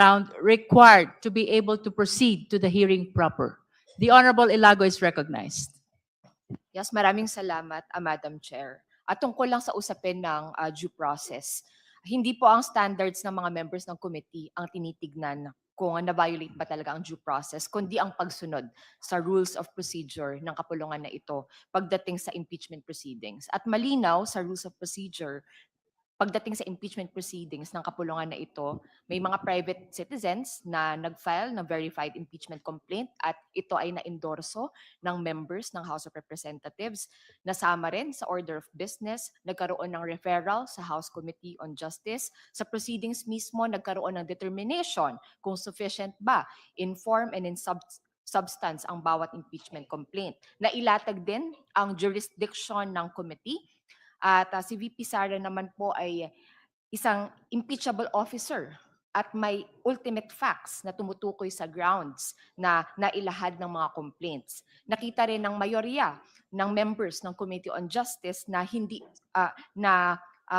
ground required to be able to proceed to the hearing proper. The Honorable Ilago is recognized. Yes, maraming salamat, Madam Chair. At tungkol lang sa usapin ng due process, hindi po ang standards ng mga members ng committee ang tinitignan kung na-violate ba talaga ang due process, kundi ang pagsunod sa rules of procedure ng kapulungan na ito pagdating sa impeachment proceedings. At malinaw sa rules of procedure, pagdating sa impeachment proceedings ng kapulungan na ito, may mga private citizens na nag-file ng verified impeachment complaint at ito ay na-endorso ng members ng House of Representatives. Nasama rin sa order of business, nagkaroon ng referral sa House Committee on Justice. Sa proceedings mismo, nagkaroon ng determination kung sufficient ba in form and in substance ang bawat impeachment complaint. Nailatag din ang jurisdiction ng committee. At si VP Sara naman po ay isang impeachable officer at may ultimate facts na tumutukoy sa grounds na nailahad ng mga complaints. Nakita rin ng mayorya ng members ng Committee on Justice na hindi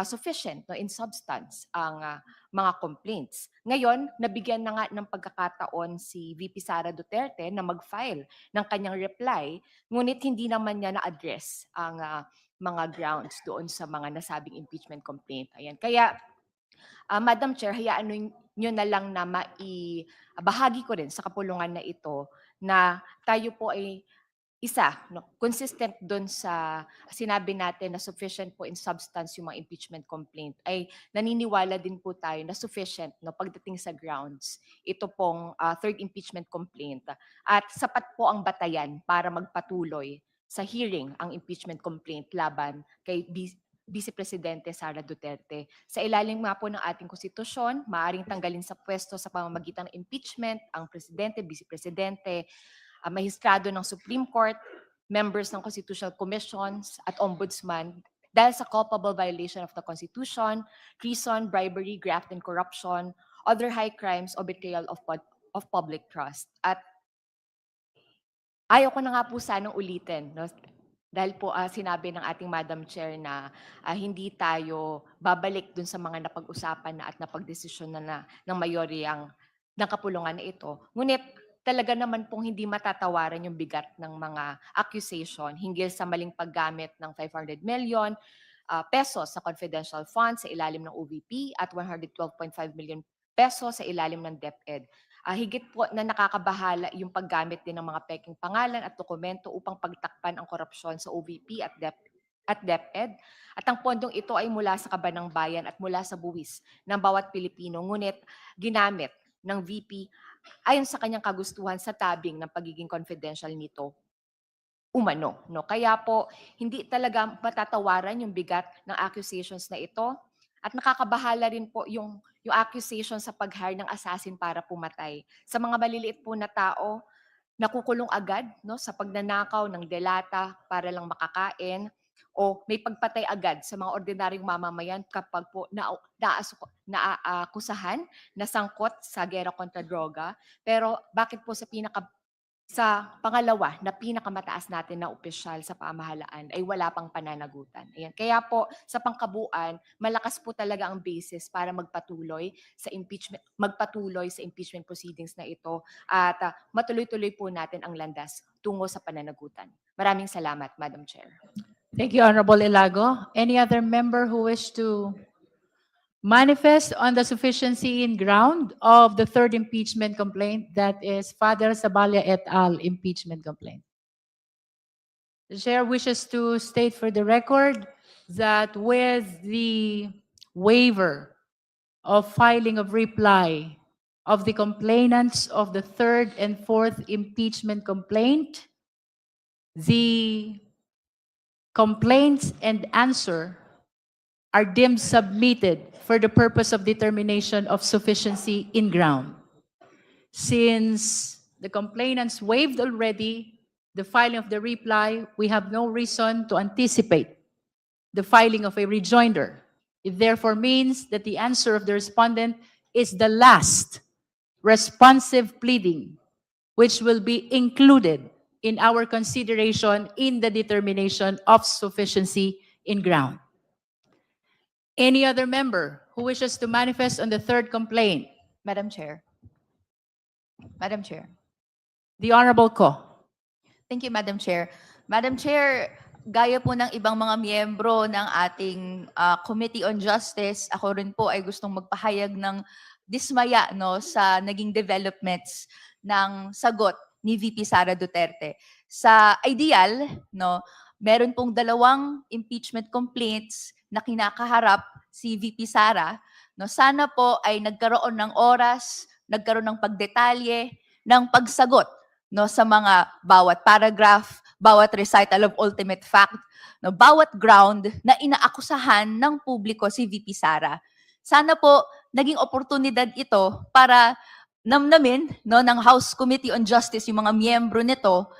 sufficient in substance ang mga complaints. Ngayon, nabigyan na nga ng pagkakataon si VP Sara Duterte na mag-file ng kanyang reply, ngunit hindi naman niya na-address ang mga grounds doon sa mga nasabing impeachment complaint. Ayan. Kaya, Madam Chair, hayaan nyo na lang na bahagi ko rin sa kapulungan na ito na tayo po ay consistent doon sa sinabi natin na sufficient po in substance yung mga impeachment complaint, ay naniniwala din po tayo na sufficient pagdating sa grounds ito pong third impeachment complaint at sapat po ang batayan para magpatuloy sa hearing ang impeachment complaint laban kay Vice Presidente Sara Duterte. Sa ilalim nga po ng ating konstitusyon, maaaring tanggalin sa pwesto sa pamamagitan ng impeachment ang Presidente, Vice Presidente, mahistrado ng Supreme Court, members ng Constitutional Commissions at Ombudsman dahil sa culpable violation of the Constitution, treason, bribery, graft, and corruption, other high crimes o betrayal of public trust. At ayaw ko na nga po sanang ulitin, dahil po sinabi ng ating Madam Chair na hindi tayo babalik dun sa mga napag-usapan na at napag-desisyon na ng mayoryang ng kapulungan na ito. Ngunit talaga naman pong hindi matatawaran yung bigat ng mga accusation hinggil sa maling paggamit ng 500 million pesos sa confidential funds sa ilalim ng OVP at 112.5 million pesos sa ilalim ng DepEd. Higit po na nakakabahala yung paggamit din ng mga peking pangalan at dokumento upang pagtakpan ang korupsyon sa OVP at DepEd. At ang pondong ito ay mula sa kaban ng bayan at mula sa buwis ng bawat Pilipino, ngunit ginamit ng VP ayon sa kanyang kagustuhan sa tabing ng pagiging confidential nito umano. Kaya po, hindi talaga matatawaran yung bigat ng accusations na ito. At nakakabahala rin po yung accusation sa pag-hire ng assassin para pumatay. Sa mga maliliit po na tao, nakukulong agad sa pagnanakaw ng delata para lang makakain o may pagpatay agad sa mga ordinaryong mamamayan kapag po naaakusahan na sangkot sa gera kontra droga. Pero bakit po sa pangalawa na pinakamataas natin na opisyal sa pamahalaan ay wala pang pananagutan. Ayan. Kaya po sa pangkabuuan, malakas po talaga ang basis para magpatuloy sa impeachment proceedings na ito at matuloy-tuloy po natin ang landas tungo sa pananagutan. Maraming salamat, Madam Chair. Thank you, Honorable Ilago. Any other member who wish to manifest on the sufficiency in ground of the third impeachment complaint, that is Father Saballa et al. Impeachment complaint? The chair wishes to state for the record that with the waiver of filing of reply of the complainants of the third and fourth impeachment complaint, the complaints and answer are deemed submitted for the purpose of determination of sufficiency in ground. Since the complainants waived already the filing of the reply, we have no reason to anticipate the filing of a rejoinder. It therefore means that the answer of the respondent is the last responsive pleading, which will be included in our consideration in the determination of sufficiency in ground. Any other member who wishes to manifest on the third complaint? Madam Chair. Madam Chair. The Honorable Ko. Thank you, Madam Chair. Madam Chair, gaya po ng ibang mga miyembro ng ating Committee on Justice, ako rin po ay gustong magpahayag ng dismaya sa naging developments ng sagot ni VP Sara Duterte. Sa ideal, meron pong 2 impeachment complaints na kinakaharap si VP Sara. Sana po ay nagkaroon ng oras, nagkaroon ng pagdetalye, ng pagsagot sa mga bawat paragraph, bawat recital of ultimate fact, bawat ground na inaakusahan ng publiko si VP Sara. Sana po naging oportunidad ito para namnamin ng House Committee on Justice, yung mga miyembro nito,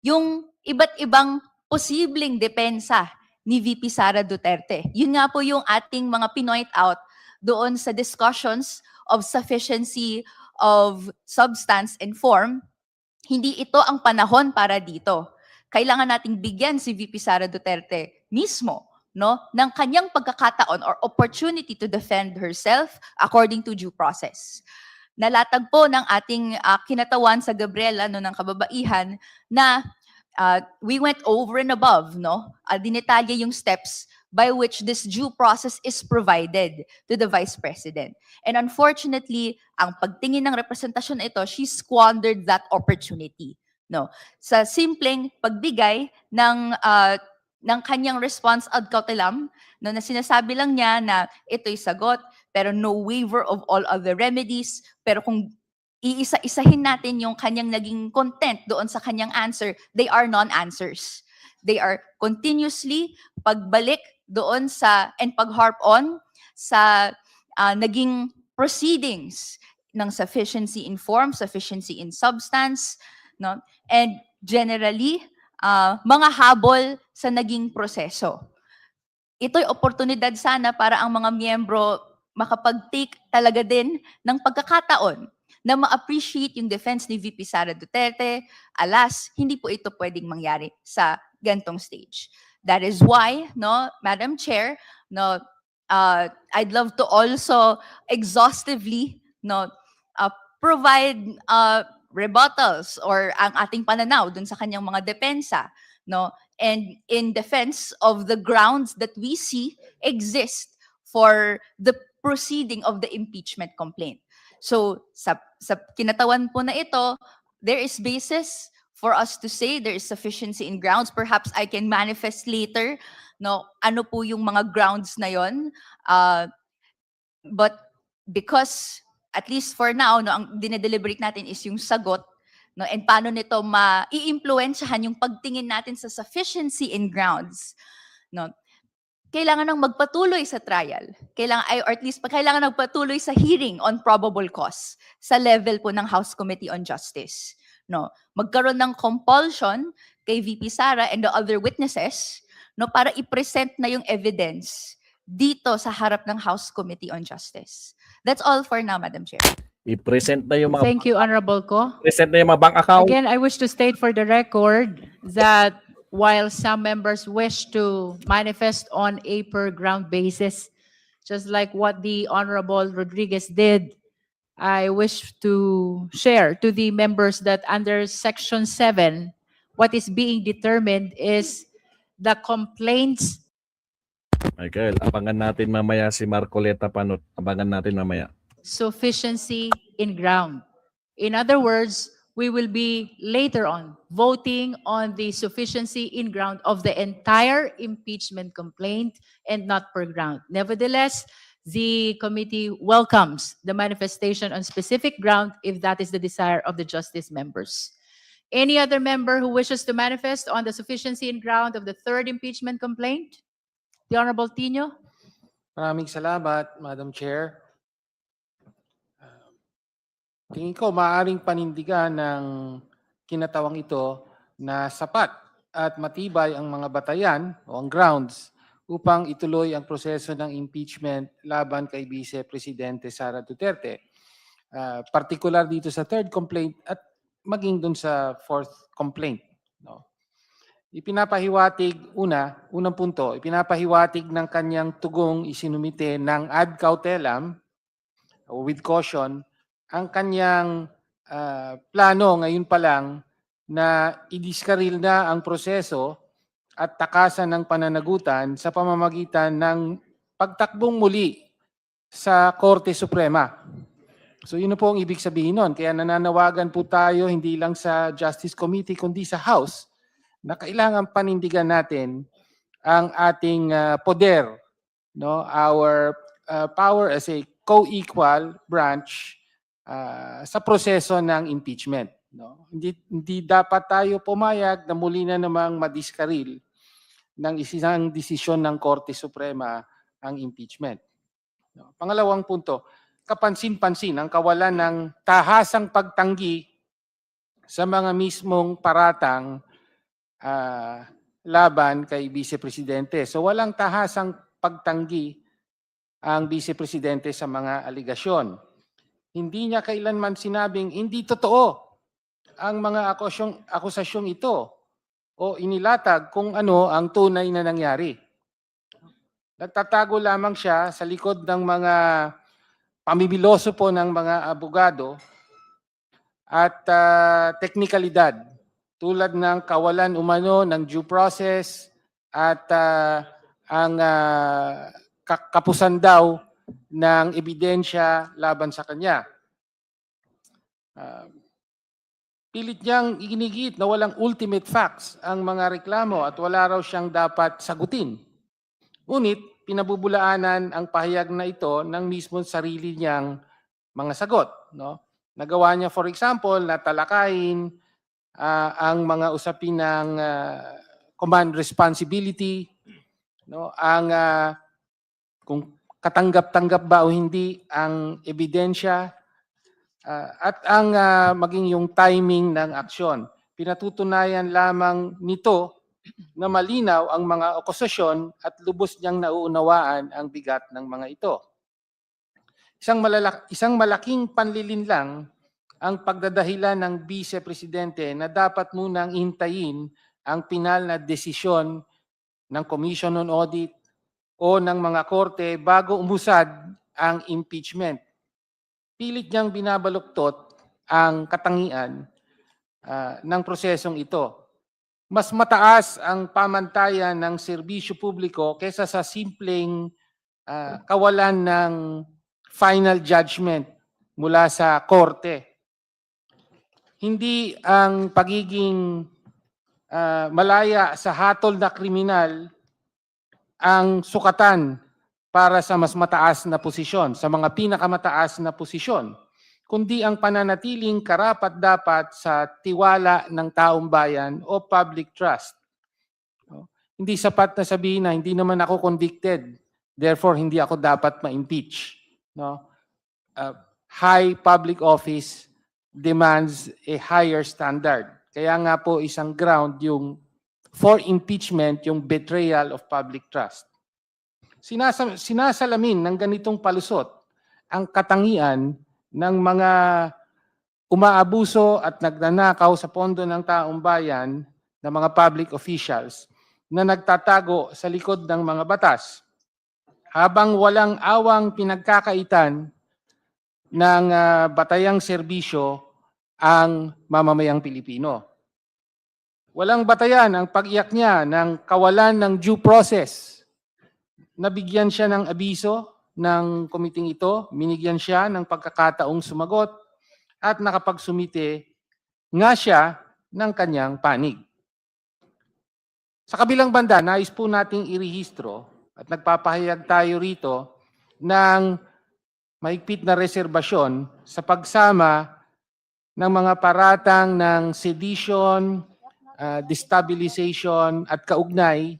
yung iba't ibang posibleng depensa ni VP Sara Duterte. Yun nga po yung ating mga pinoint out doon sa discussions of sufficiency of substance and form. Hindi ito ang panahon para dito. Kailangan nating bigyan si VP Sara Duterte mismo ng kanyang pagkakataon or opportunity to defend herself according to due process. Nalatag po ng ating kinatawan sa Gabriela ng kababaihan na we went over and above, dinetalye yung steps by which this due process is provided to the Vice President. And unfortunately, ang pagtingin ng representasyon na ito, she squandered that opportunity. Sa simpleng pagbigay ng kanyang response ad cautelam, na sinasabi lang niya na ito'y sagot, pero no waiver of all other remedies. Pero kung iisa-isahin natin yung kanyang naging content doon sa kanyang answer, they are non-answers. They are continuously pagbalik doon and pag-harp on sa naging proceedings ng sufficiency in form, sufficiency in substance, and generally, mga habol sa naging proseso. Ito'y oportunidad sana para ang mga miyembro makapag-take talaga din ng pagkakataon na ma-appreciate yung defense ni VP Sara Duterte. Alas, hindi po ito pwedeng mangyari sa gantong stage. That is why, Madam Chair, I'd love to also exhaustively provide rebuttals or ang ating pananaw dun sa kanyang mga depensa, and in defense of the grounds that we see exist for the proceeding of the impeachment complaint. So sa kinatawan po na ito, there is basis for us to say there is sufficiency in grounds. Perhaps I can manifest later, ano po yung mga grounds na yon. But because, at least for now, ang dinedeliberate natin is yung sagot, and paano nito ma-i-influensyahan yung pagtingin natin sa sufficiency in grounds. Kailangan nang magpatuloy sa trial. Or at least kailangan magpatuloy sa hearing on probable cause sa level po ng House Committee on Justice. Magkaroon ng compulsion kay VP Sara and the other witnesses para i-present na yung evidence dito sa harap ng House Committee on Justice. That's all for now, Madam Chair. I-present na yung mga Thank you, Honorable Ko. present na yung mga bank account. Again, I wish to state for the record that while some members wish to manifest on a per ground basis, just like what the Honorable Rodriguez did, I wish to share to the members that under Section 7, what is being determined is the complaints. Michael, abangan natin mamaya si Marcoleta Panot. Abangan natin mamaya. Sufficiency in ground. In other words, we will be later on voting on the sufficiency in ground of the entire impeachment complaint and not per ground. Nevertheless, the committee welcomes the manifestation on specific ground if that is the desire of the justice members. Any other member who wishes to manifest on the sufficiency in ground of the third impeachment complaint? The Honorable Tino. Maraming salamat, Madam Chair. Tingin ko maaaring panindigan ng kinatawang ito na sapat at matibay ang mga batayan o ang grounds upang ituloy ang proseso ng impeachment laban kay Vice Presidente Sara Duterte. Particular dito sa third complaint at maging dun sa fourth complaint. Ipinapahiwatig, unang punto, ipinapahiwatig ng kanyang tugong isinumite ng ad cautelam with caution ang kanyang plano ngayon pa lang na idiskaril na ang proseso at takasan ng pananagutan sa pamamagitan ng pagtakbong muli sa Korte Suprema. So yun na po ang ibig sabihin nun. Kaya nananawagan po tayo hindi lang sa Justice Committee kundi sa House na kailangan panindigan natin ang ating poder, no? Our power as a co-equal branch sa proseso ng impeachment. No? Hindi dapat tayo pumayag na muli na namang madiskaril ng isang desisyon ng Korte Suprema ang impeachment. No? Pangalawang punto, kapansin-pansin ang kawalan ng tahasang pagtanggi sa mga mismong paratang laban kay Vice Presidente. So walang tahasang pagtanggi ang Vice Presidente sa mga aligasyon. Hindi niya kailanman sinabing hindi totoo ang mga akusasyong ito o inilatag kung ano ang tunay na nangyari. Nagtatago lamang siya sa likod ng mga pamimiloso po ng mga abogado at teknikalidad tulad ng kawalan umano ng due process at ang kapusan daw ng ebidensya laban sa kanya. Pilit niyang iginigit na walang ultimate facts ang mga reklamo at wala raw siyang dapat sagutin. Ngunit pinabubulaanan ang pahayag na ito ng mismo sarili niyang mga sagot. No? Nagawa niya for example na talakayin ang mga usapin ng command responsibility, no? Ang kung katanggap-tanggap ba o hindi ang ebidensya at ang maging yung timing ng aksyon. Pinatutunayan lamang nito na malinaw ang mga akusasyon at lubos niyang nauunawaan ang bigat ng mga ito. Isang malaking panlilinlang ang pagdadahilan ng Vice Presidente na dapat munang hintayin ang pinal na desisyon ng Commission on Audit o ng mga korte bago umusad ang impeachment. Pilit niyang binabaluktot ang katangian ng prosesong ito. Mas mataas ang pamantayan ng serbisyo publiko kaysa sa simpleng kawalan ng final judgment mula sa korte. Hindi ang pagiging malaya sa hatol na kriminal ang sukatan para sa mas mataas na posisyon, sa mga pinakamataas na posisyon, kundi ang pananatiling karapat-dapat sa tiwala ng taong bayan o public trust. No? Hindi sapat na sabihin na hindi naman ako convicted, therefore hindi ako dapat ma-impeach. No? High public office demands a higher standard. Kaya nga po isang ground yung for impeachment, yung betrayal of public trust. Sinasalamin ng ganitong palusot ang katangian ng mga umaabuso at nagnanakaw sa pondo ng taong bayan ng mga public officials na nagtatago sa likod ng mga batas habang walang awang pinagkakaitan ng batayang serbisyo ang mamamayang Pilipino. Walang batayan ang pag-iyak niya ng kawalan ng due process. Nabigyan siya ng abiso ng komiting ito, binigyan siya ng pagkakataong sumagot at nakapagsumite nga siya ng kanyang panig. Sa kabilang banda, nais po nating irehistro at nagpapahayag tayo rito ng mahigpit na reserbasyon sa pagsama ng mga paratang ng sedition, destabilization at kaugnay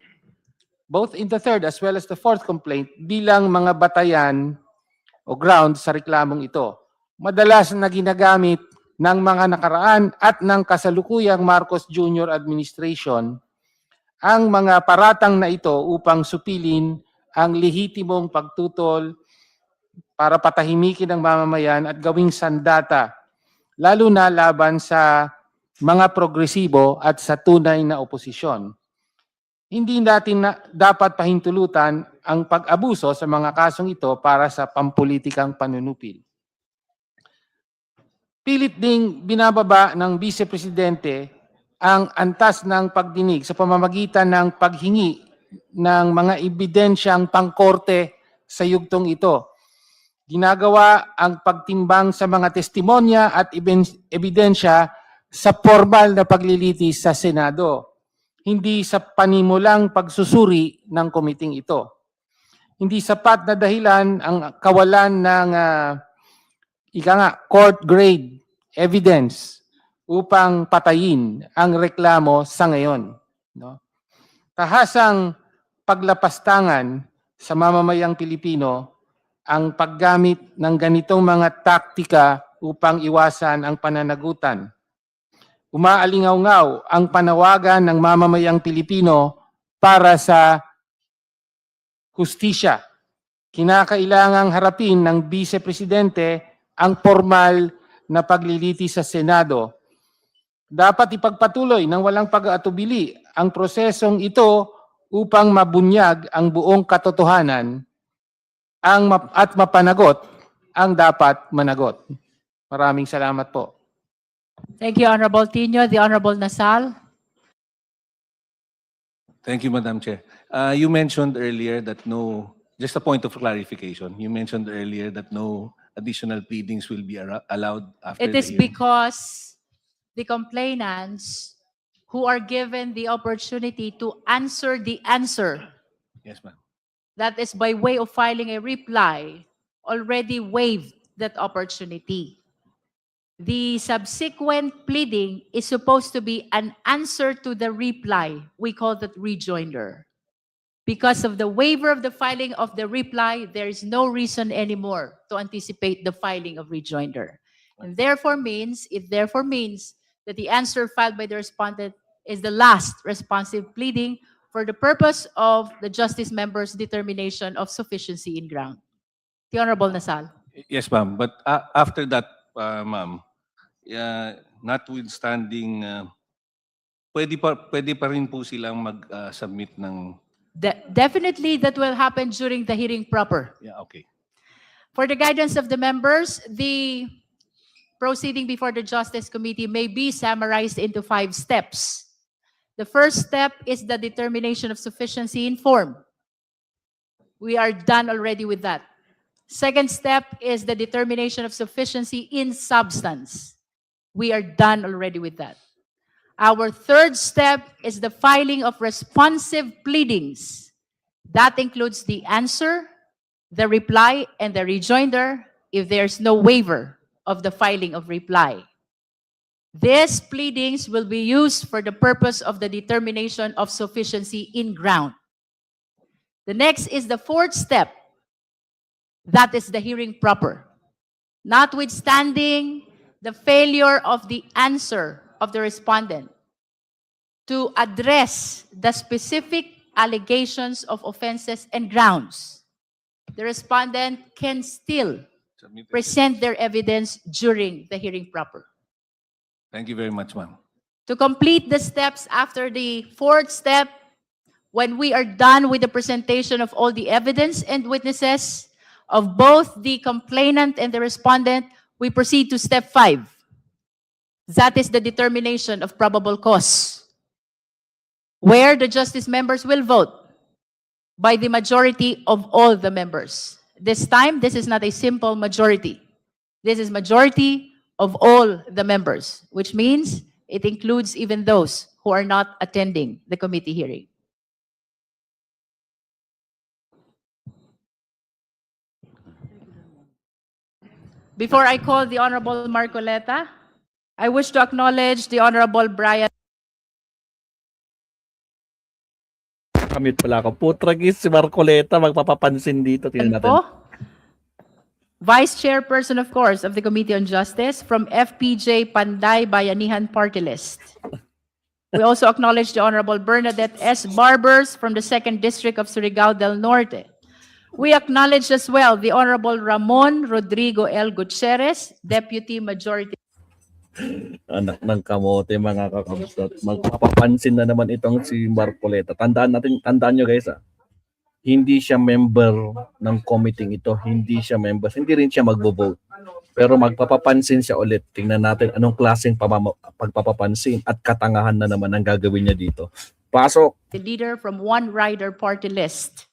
both in the third as well as the fourth complaint bilang mga batayan o ground sa reklamong ito. Madalas na ginagamit ng mga nakaraan at ng kasalukuyang Marcos Jr. administration ang mga paratang na ito upang supilin ang lehitimong pagtutol para patahimikin ang mamamayan at gawing sandata, lalo na laban sa mga progresibo at sa tunay na oposisyon. Hindi natin dapat pahintulutan ang pag-abuso sa mga kasong ito para sa pampulitikang panunupil. Pilit ding binababa ng Vice Presidente ang antas ng pagdinig sa pamamagitan ng paghingi ng mga ebidensyang pangkorte sa yugtong ito. Ginagawa ang pagtimbang sa mga testimonya at ebidensya sa formal na paglilitis sa Senado, hindi sa panimulang pagsusuri ng komiting ito. Hindi sapat na dahilan ang kawalan ng court grade evidence upang patayin ang reklamo sa ngayon. No? Tahasang paglapastangan sa mamamayang Pilipino ang paggamit ng ganitong mga taktika upang iwasan ang pananagutan. Umaalingaw-ngaw ang panawagan ng mamamayang Pilipino para sa hustisya. Kinakailangang harapin ng Vice Presidente ang formal na paglilitis sa Senado. Dapat ipagpatuloy ng walang pag-aatubili ang prosesong ito upang mabunyag ang buong katotohanan at mapanagot ang dapat managot. Maraming salamat po. Thank you, Honorable Tino. The Honorable Nasal. Thank you, Madam Chair. You mentioned earlier that just a point of clarification, you mentioned earlier that no additional pleadings will be allowed after It the is hearing. because the complainants who are given the opportunity to answer the answer, Yes, ma'am. that is by way of filing a reply, already waived that opportunity. The subsequent pleading is supposed to be an answer to the reply. We call that rejoinder. Because of the waiver of the filing of the reply, there is no reason anymore to anticipate the filing of rejoinder. And therefore means, it therefore means that the answer filed by the respondent is the last responsive pleading for the purpose of the justice member's determination of sufficiency in ground. The Honorable Nasal. Yes, ma'am. But after that, ma'am, notwithstanding, pwede pa rin po silang mag-submit ng... Definitely that will happen during the hearing proper. Yeah, okay. For the guidance of the members, the proceeding before the Justice Committee may be summarized into 5 steps. The first step is the determination of sufficiency in form. We are done already with that. Second step is the determination of sufficiency in substance. We are done already with that. Our third step is the filing of responsive pleadings. That includes the answer, the reply, and the rejoinder if there's no waiver of the filing of reply. These pleadings will be used for the purpose of the determination of sufficiency in ground. The next is the fourth step. That is the hearing proper. Notwithstanding the failure of the answer of the respondent to address the specific allegations of offenses and grounds, the respondent can still Submit it. present their evidence during the hearing proper. Thank you very much, ma'am. To complete the steps after the fourth step, when we are done with the presentation of all the evidence and witnesses of both the complainant and the respondent, we proceed to step 5. That is the determination of probable cause, where the justice members will vote by the majority of all the members. This time, this is not a simple majority. This is majority of all the members, which means it includes even those who are not attending the committee hearing. Before I call the Honorable Marcoleta, I wish to acknowledge the Honorable Brian. Kamit pala ako. Putragis si Marcoleta, magpapapansin dito. Tingnan natin. Po, Vice Chairperson, of course, of the Committee on Justice from FPJ Panday Bayanihan Party List. We also acknowledge the Honorable Bernadette S. Barbers from the 2nd District of Surigao del Norte. We acknowledge as well the Honorable Ramon Rodrigo L. Gutierrez, Deputy Majority. Anak ng kamote, mga kakabsat. Magpapapansin na naman itong si Marcoleta. Tandaan nyo guys, hindi siya member ng committee ito. Hindi siya member. Hindi rin siya magbo-vote. Pero magpapapansin siya ulit. Tingnan natin anong klaseng pagpapapansin at katangahan na naman ang gagawin niya dito. Pasok! The leader from One Rider Party List.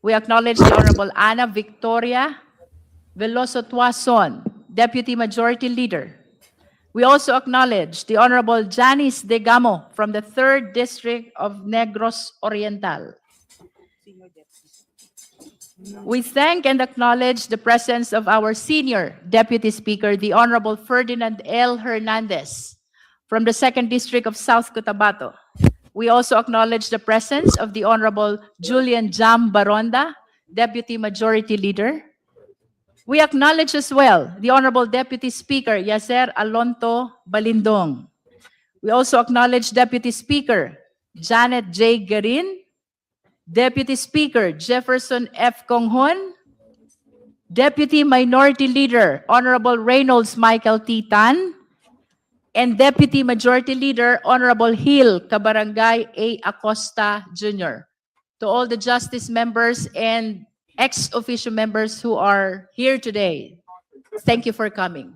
We acknowledge the Honorable Ana Victoria Veloso Tuason, Deputy Majority Leader. We also acknowledge the Honorable Janice Degamo from the 3rd District of Negros Oriental. We thank and acknowledge the presence of our senior Deputy Speaker, the Honorable Ferdinand L. Hernandez from the 2nd District of South Cotabato. We also acknowledge the presence of the Honorable Julian Jam Baronda, Deputy Majority Leader. We acknowledge as well the Honorable Deputy Speaker Yaser Alonto Balindong. We also acknowledge Deputy Speaker Janet J. Garin, Deputy Speaker Jefferson F. Conghon, Deputy Minority Leader Honorable Reynolds Michael T. Tan, and Deputy Majority Leader Honorable Hill Cabarangay A. Acosta Jr. To all the justice members and ex-officio members who are here today, thank you for coming.